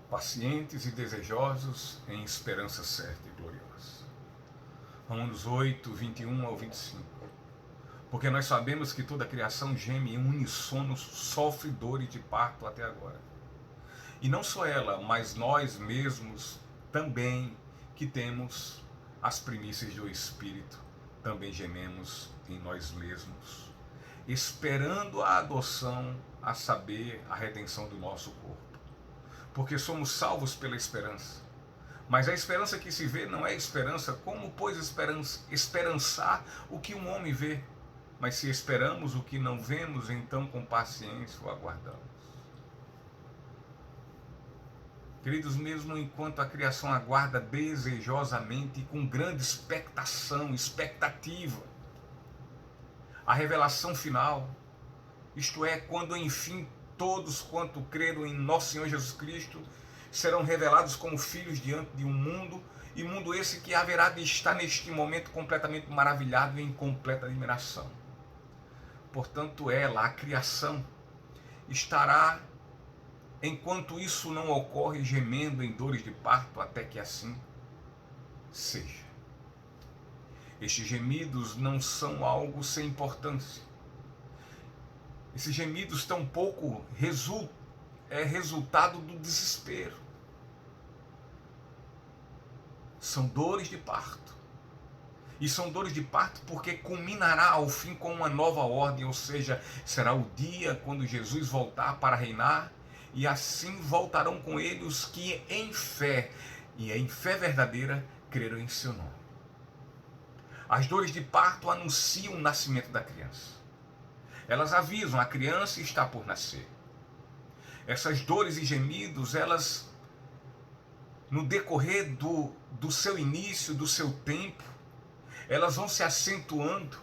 pacientes e desejosos em esperança certa e gloriosa. Romanos 8, 21 ao 25. Porque nós sabemos que toda a criação geme em uníssono, sofre dores de parto até agora. E não só ela, mas nós mesmos também, que temos as primícias do Espírito, também gememos em nós mesmos, esperando a adoção, a saber, a redenção do nosso corpo. Porque somos salvos pela esperança. Mas a esperança que se vê não é esperança. Como, pois, esperançar o que um homem vê? Mas se esperamos o que não vemos, então com paciência o aguardamos. Queridos, mesmo enquanto a criação aguarda desejosamente e com grande expectativa, a revelação final, isto é, quando enfim todos quanto creram em nosso Senhor Jesus Cristo serão revelados como filhos diante de um mundo, e mundo esse que haverá de estar neste momento completamente maravilhado e em completa admiração. Portanto, ela, a criação, estará, enquanto isso não ocorre, gemendo em dores de parto até que assim seja. Estes gemidos não são algo sem importância. Esses gemidos tampouco resultado do desespero. São dores de parto. E são dores de parto porque culminará ao fim com uma nova ordem, ou seja, será o dia quando Jesus voltar para reinar, e assim voltarão com ele os que em fé, e em fé verdadeira, creram em seu nome. As dores de parto anunciam o nascimento da criança. Elas avisam, a criança está por nascer. Essas dores e gemidos, elas, no decorrer do seu início, do seu tempo, elas vão se acentuando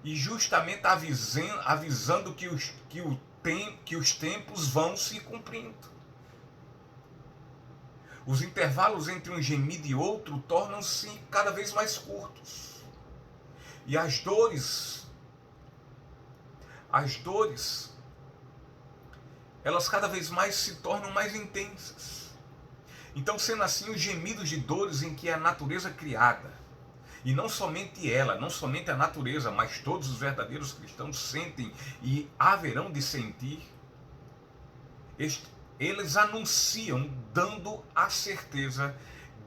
e justamente avisando que os tempos vão se cumprindo. Os intervalos entre um gemido e outro tornam-se cada vez mais curtos. E as dores, elas cada vez mais se tornam mais intensas. Então, sendo assim, os gemidos de dores em que a natureza criada, e não somente ela, não somente a natureza, mas todos os verdadeiros cristãos sentem e haverão de sentir, eles anunciam, dando a certeza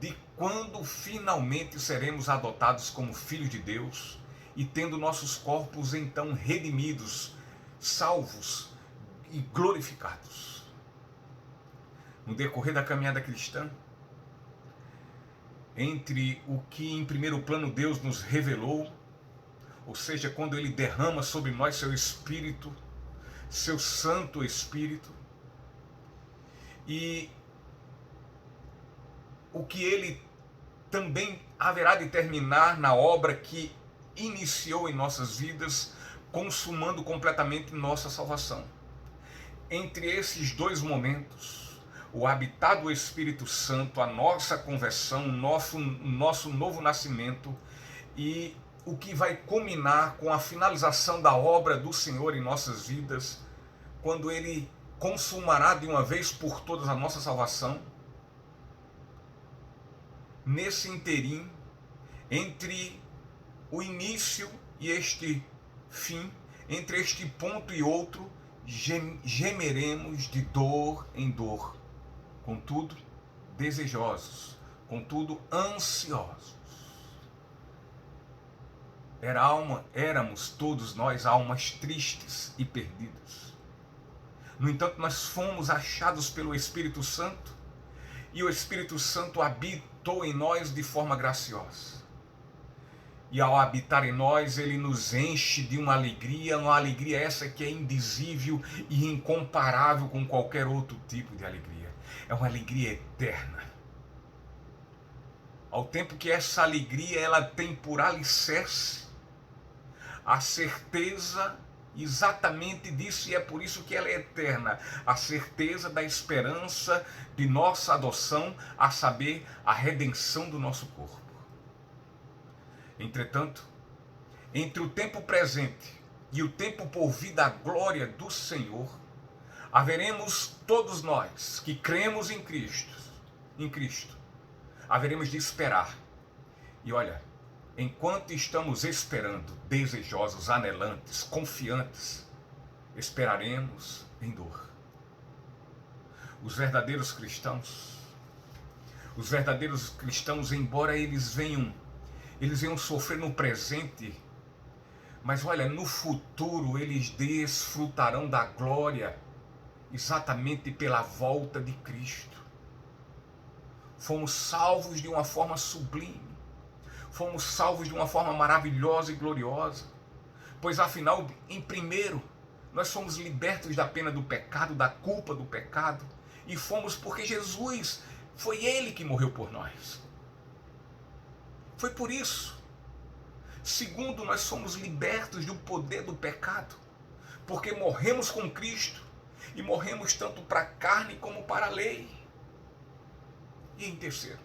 de quando finalmente seremos adotados como filhos de Deus e tendo nossos corpos então redimidos, salvos e glorificados. No decorrer da caminhada cristã, entre o que em primeiro plano Deus nos revelou, ou seja, quando Ele derrama sobre nós seu Espírito, seu Santo Espírito, e o que Ele também haverá de terminar na obra que iniciou em nossas vidas, consumando completamente nossa salvação. Entre esses dois momentos, o habitar do Espírito Santo, a nossa conversão, o nosso novo nascimento, e o que vai culminar com a finalização da obra do Senhor em nossas vidas, quando Ele consumará de uma vez por todas a nossa salvação. Nesse interim, entre o início e este fim, entre este ponto e outro, gemeremos de dor em dor, contudo desejosos, contudo ansiosos. Éramos todos nós almas tristes e perdidas. No entanto, nós fomos achados pelo Espírito Santo, e o Espírito Santo habitou em nós de forma graciosa. E ao habitar em nós, Ele nos enche de uma alegria essa que é indizível e incomparável com qualquer outro tipo de alegria. É uma alegria eterna. Ao tempo que essa alegria ela tem por alicerce a certeza exatamente disso, e é por isso que ela é eterna, a certeza da esperança de nossa adoção, a saber, a redenção do nosso corpo. Entretanto, entre o tempo presente e o tempo por vir da glória do Senhor, haveremos todos nós que cremos em Cristo, haveremos de esperar. E olha, enquanto estamos esperando, desejosos, anelantes, confiantes, esperaremos em dor. Os verdadeiros cristãos, embora eles venham sofrer no presente, mas olha, no futuro eles desfrutarão da glória exatamente pela volta de Cristo. Fomos salvos de uma forma sublime, fomos salvos de uma forma maravilhosa e gloriosa, pois afinal, em primeiro, nós fomos libertos da pena do pecado, da culpa do pecado, e fomos porque Jesus, foi Ele que morreu por nós. Foi por isso. Segundo, nós somos libertos do poder do pecado, porque morremos com Cristo, e morremos tanto para a carne como para a lei. E em terceiro,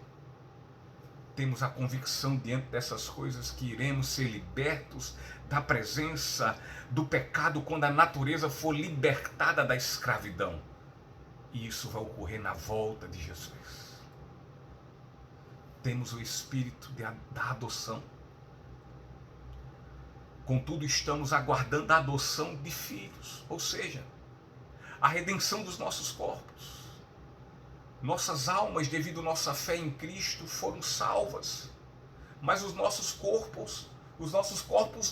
temos a convicção diante dessas coisas que iremos ser libertos da presença do pecado quando a natureza for libertada da escravidão. E isso vai ocorrer na volta de Jesus. Temos o espírito da adoção. Contudo, estamos aguardando a adoção de filhos, ou seja, a redenção dos nossos corpos. Nossas almas, devido à nossa fé em Cristo, foram salvas, mas os nossos corpos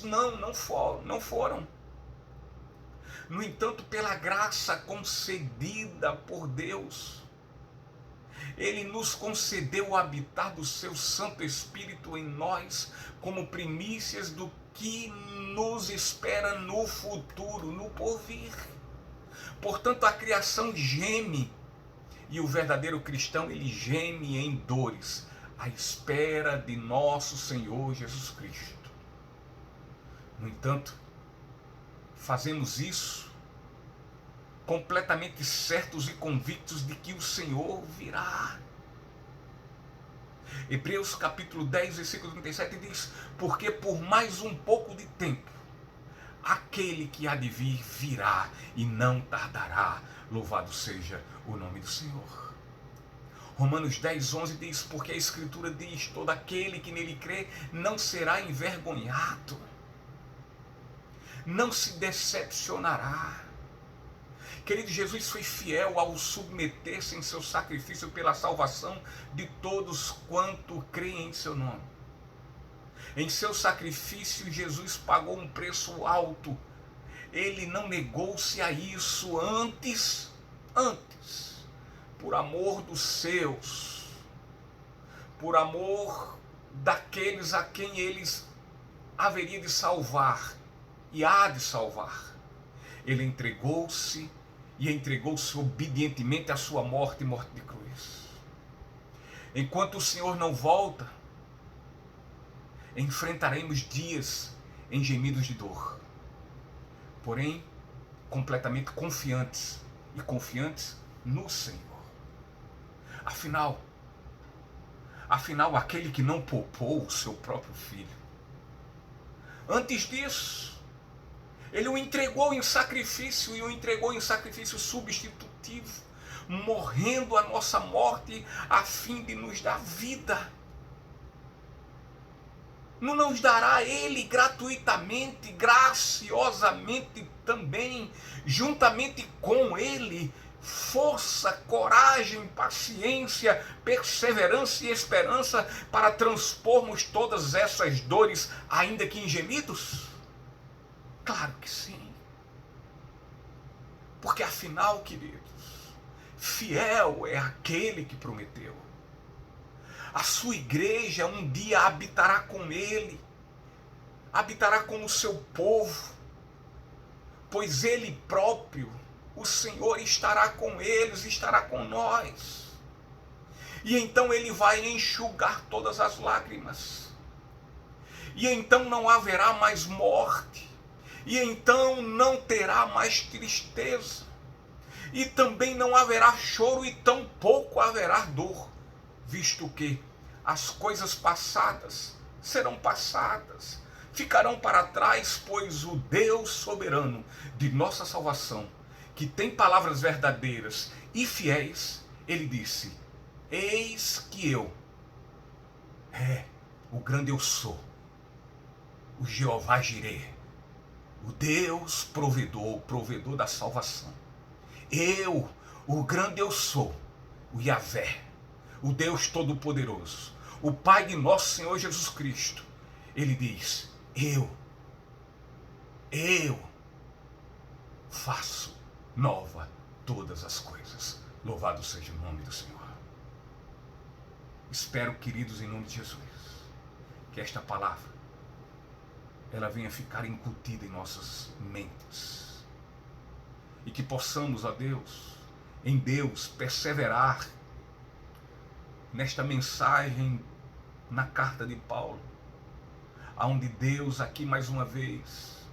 não foram. No entanto, pela graça concedida por Deus, Ele nos concedeu o habitar do seu Santo Espírito em nós, como primícias do que nos espera no futuro, no porvir. Portanto, a criação geme, e o verdadeiro cristão, ele geme em dores, à espera de nosso Senhor Jesus Cristo. No entanto, fazemos isso completamente certos e convictos de que o Senhor virá. Hebreus capítulo 10, versículo 37 diz: porque por mais um pouco de tempo, aquele que há de vir virá e não tardará. Louvado seja o nome do Senhor. Romanos 10, 11 diz: porque a Escritura diz, todo aquele que nele crê não será envergonhado, não se decepcionará. Querido, Jesus foi fiel ao submeter-se em seu sacrifício pela salvação de todos quanto creem em seu nome. Em seu sacrifício, Jesus pagou um preço alto. Ele não negou-se a isso antes, por amor dos seus, por amor daqueles a quem eles haveria de salvar e há de salvar. Ele entregou-se e entregou-se obedientemente à sua morte e morte de cruz. Enquanto o Senhor não volta, enfrentaremos dias em gemidos de dor, porém completamente confiantes no Senhor. Afinal, aquele que não poupou o seu próprio filho, antes disso, Ele o entregou em sacrifício, e o entregou em sacrifício substitutivo, morrendo a nossa morte a fim de nos dar vida. Não nos dará Ele gratuitamente, graciosamente também, juntamente com Ele, força, coragem, paciência, perseverança e esperança para transpormos todas essas dores, ainda que em gemidos? Claro que sim. Porque afinal, queridos, fiel é aquele que prometeu. A sua igreja um dia habitará com Ele, habitará com o seu povo, pois Ele próprio, o Senhor, estará com eles, estará com nós. E então Ele vai enxugar todas as lágrimas. E então não haverá mais morte. E então não terá mais tristeza. E também não haverá choro, e tampouco haverá dor, visto que as coisas passadas serão passadas, ficarão para trás, pois o Deus soberano de nossa salvação, que tem palavras verdadeiras e fiéis, ele disse: eis que eu, o grande eu sou, o Jeová Jireh, o Deus provedor, o provedor da salvação. Eu, o grande eu sou, o Yahvé, o Deus Todo-Poderoso, o Pai de nosso Senhor Jesus Cristo. Ele diz: eu faço nova todas as coisas. Louvado seja o nome do Senhor. Espero, queridos, em nome de Jesus, que esta palavra ela venha ficar incutida em nossas mentes e que possamos, ó Deus, em Deus, perseverar nesta mensagem na carta de Paulo, aonde Deus aqui mais uma vez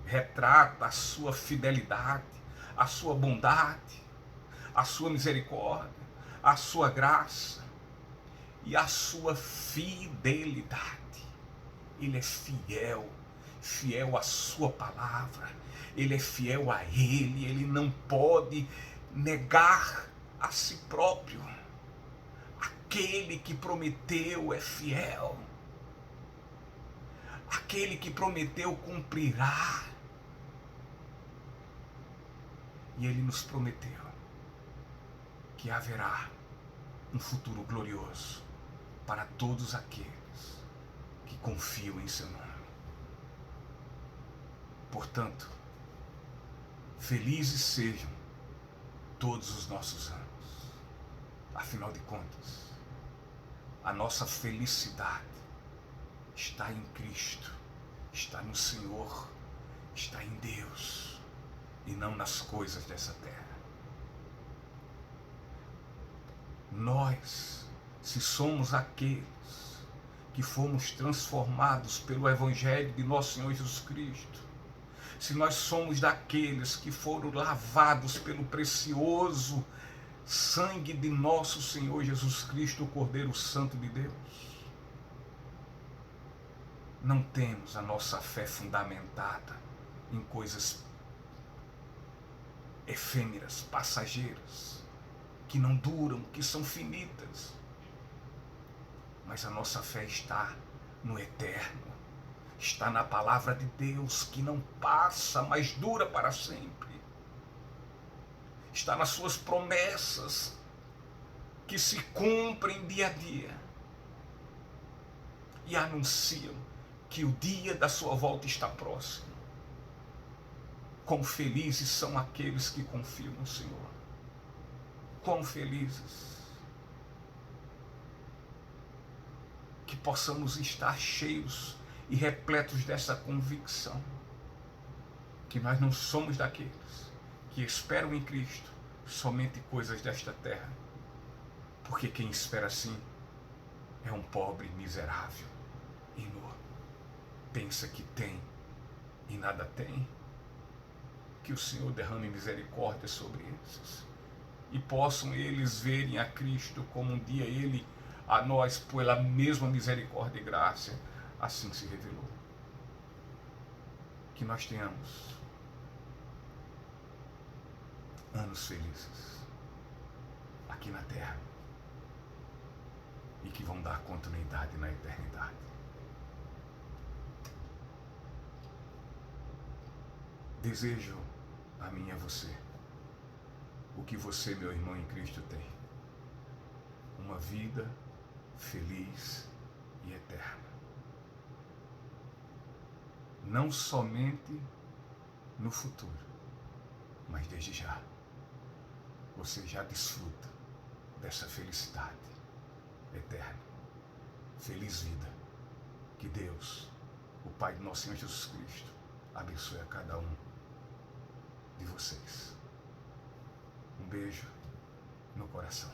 retrata a sua fidelidade, a sua bondade, a sua misericórdia, a sua graça e a sua fidelidade. Ele é fiel, fiel à sua palavra, ele é fiel a ele não pode negar a si próprio. Aquele que prometeu é fiel, aquele que prometeu cumprirá. E ele nos prometeu que haverá um futuro glorioso para todos aqueles que confiam em seu nome. Portanto, felizes sejam todos os nossos anos. Afinal de contas, a nossa felicidade está em Cristo, está no Senhor, está em Deus e não nas coisas dessa terra. Nós, se somos aqueles que fomos transformados pelo Evangelho de nosso Senhor Jesus Cristo, se nós somos daqueles que foram lavados pelo precioso sangue de nosso Senhor Jesus Cristo, o Cordeiro Santo de Deus, não temos a nossa fé fundamentada em coisas efêmeras, passageiras, que não duram, que são finitas, mas a nossa fé está no eterno, está na palavra de Deus que não passa, mas dura para sempre, está nas suas promessas que se cumprem dia a dia e anunciam que o dia da sua volta está próximo. Quão felizes são aqueles que confiam no Senhor. Quão felizes. Que possamos estar cheios e repletos dessa convicção. Que nós não somos daqueles que esperam em Cristo somente coisas desta terra. Porque quem espera assim é um pobre miserável e nu. Pensa que tem e nada tem. Que o Senhor derrame misericórdia sobre esses e possam eles verem a Cristo como um dia Ele a nós, pela mesma misericórdia e graça, assim se revelou. Que nós tenhamos anos felizes aqui na terra e que vão dar continuidade na eternidade. Desejo a mim e a você o que você, meu irmão em Cristo, tem: uma vida feliz e eterna. Não somente no futuro, mas desde já. Você já desfruta dessa felicidade eterna. Feliz vida. Que Deus, o Pai de nosso Senhor Jesus Cristo, abençoe a cada um de vocês. Um beijo no coração.